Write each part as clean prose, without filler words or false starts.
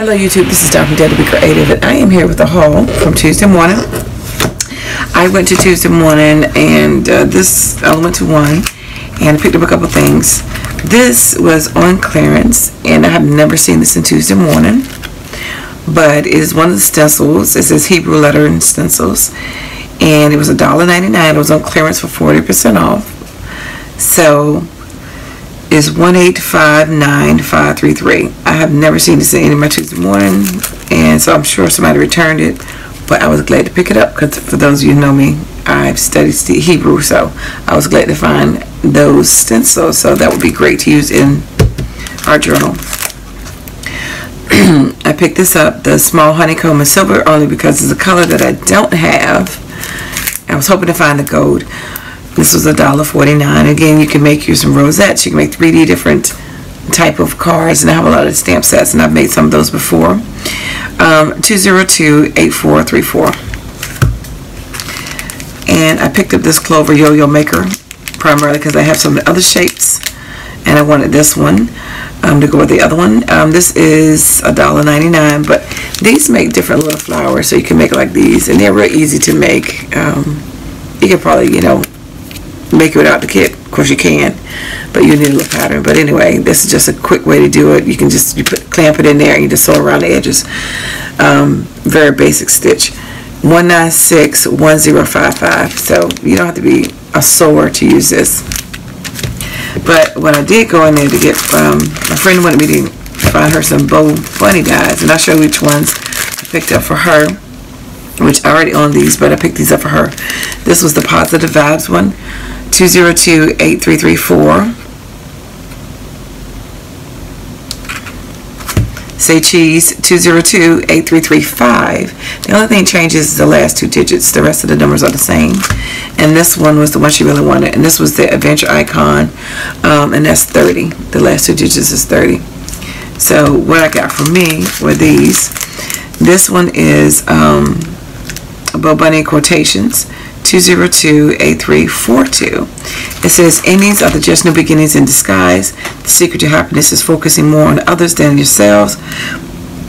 Hello YouTube, this is DaretoBeCreative, and I am here with a haul from Tuesday morning. I went to Tuesday morning and I went to one and picked up a couple things. This was on clearance and I have never seen this in Tuesday morning, but it is one of the stencils. It says Hebrew letter and stencils, and it was $1.99. It was on clearance for 40% off. So is 1859533. I have never seen this in any of my Tuesday morning, and so I'm sure somebody returned it, but I was glad to pick it up because for those of you who know me, I've studied Hebrew, so I was glad to find those stencils, so that would be great to use in our journal. I picked this up, the small honeycomb in silver, only because it's a color that I don't have. I was hoping to find the gold. This was $1.49. Again, you can make you some rosettes. You can make 3D different type of cards, and I have a lot of stamp sets, and I've made some of those before. 202-8434. And I picked up this clover yo-yo maker primarily because I have some other shapes, and I wanted this one to go with the other one. This is $1.99, but these make different little flowers, so you can make like these, and they're real easy to make. You can probably, make it without the kit. Of course you can, but you need a little pattern. But anyway, this is just a quick way to do it. You can just clamp it in there and you just sew around the edges. Very basic stitch. 1961055. So you don't have to be a sewer to use this. But what I did go in there to get, my friend wanted me to find her some BoBunny dies, and I'll show you which ones I picked up for her, which I already own these, but I picked these up for her. This was the Positive Vibes one, 202-8334. Say Cheese, 202-8335. The only thing changes is the last two digits. The rest of the numbers are the same. And this one was the one she really wanted, and this was the Adventure Icon, and that's 30. The last two digits is 30. So what I got for me were these. This one is BoBunny Quotations, 202-8342. It says, endings are just new beginnings in disguise. The secret to happiness is focusing more on others than yourselves.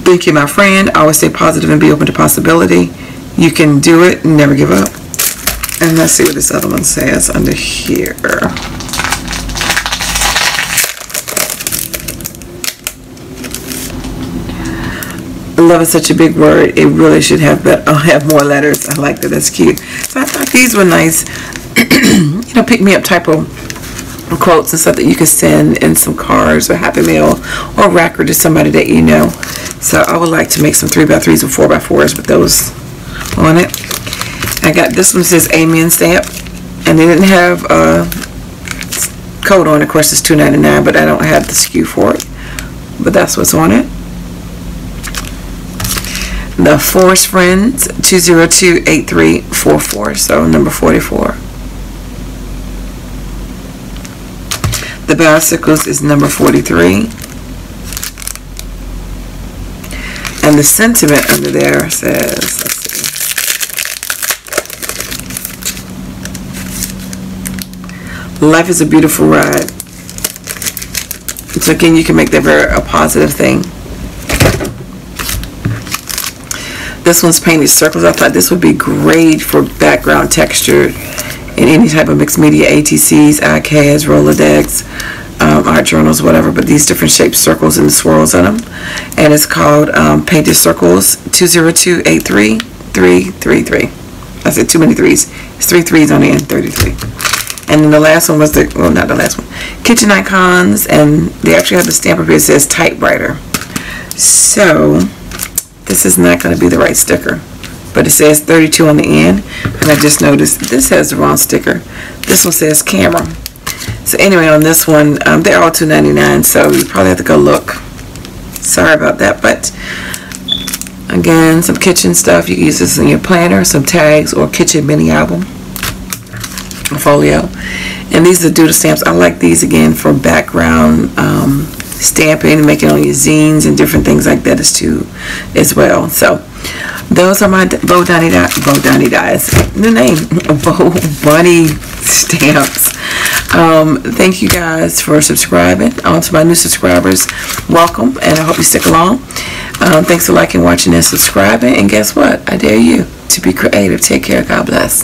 Thank you, my friend. Always stay positive and be open to possibility. You can do it and never give up. And let's see what this other one says under here. Love is such a big word. It really should have more letters. I like that. That's cute. So I thought these were nice, pick me up type of quotes and stuff that you can send in some cards or Happy Mail or record to somebody that you know. So I would like to make some 3x3s or 4x4s with those on it. I got this one, says Amen stamp, and they didn't have a code on it. Of course, it's $2.99, but I don't have the SKU for it. But that's what's on it. The Forest Friends, 202-8344, so number 44. The Bicycles is number 43. And the sentiment under there says, let's see, life is a beautiful ride. So again, you can make that a positive thing. This one's painted circles. I thought this would be great for background texture in any type of mixed media, ATCs, iCads, Rolodex, art journals, whatever, but these different shaped circles and the swirls on them. And it's called Painted Circles, 202-8333. I said too many threes. It's 3 3s on the end, 33. And then the last one was not the last one, Kitchen Icons, and they actually have the stamp up here that says Typewriter. So this is not going to be the right sticker, but it says 32 on the end, and I just noticed this has the wrong sticker. This one says Camera. So anyway, on this one, they're all $2.99, so you probably have to go look. Sorry about that, but again, some kitchen stuff. You can use this in your planner, some tags, or kitchen mini album, a folio. And these are the doodle stamps. I like these again for background stamping, making on your zines and different things like that as well. So those are my BoBunny dies. New name, BoBunny stamps. Thank you guys for subscribing. To my new subscribers, welcome, and I hope you stick along. Thanks for liking, watching, and subscribing. And guess what? I dare you to be creative. Take care. God bless.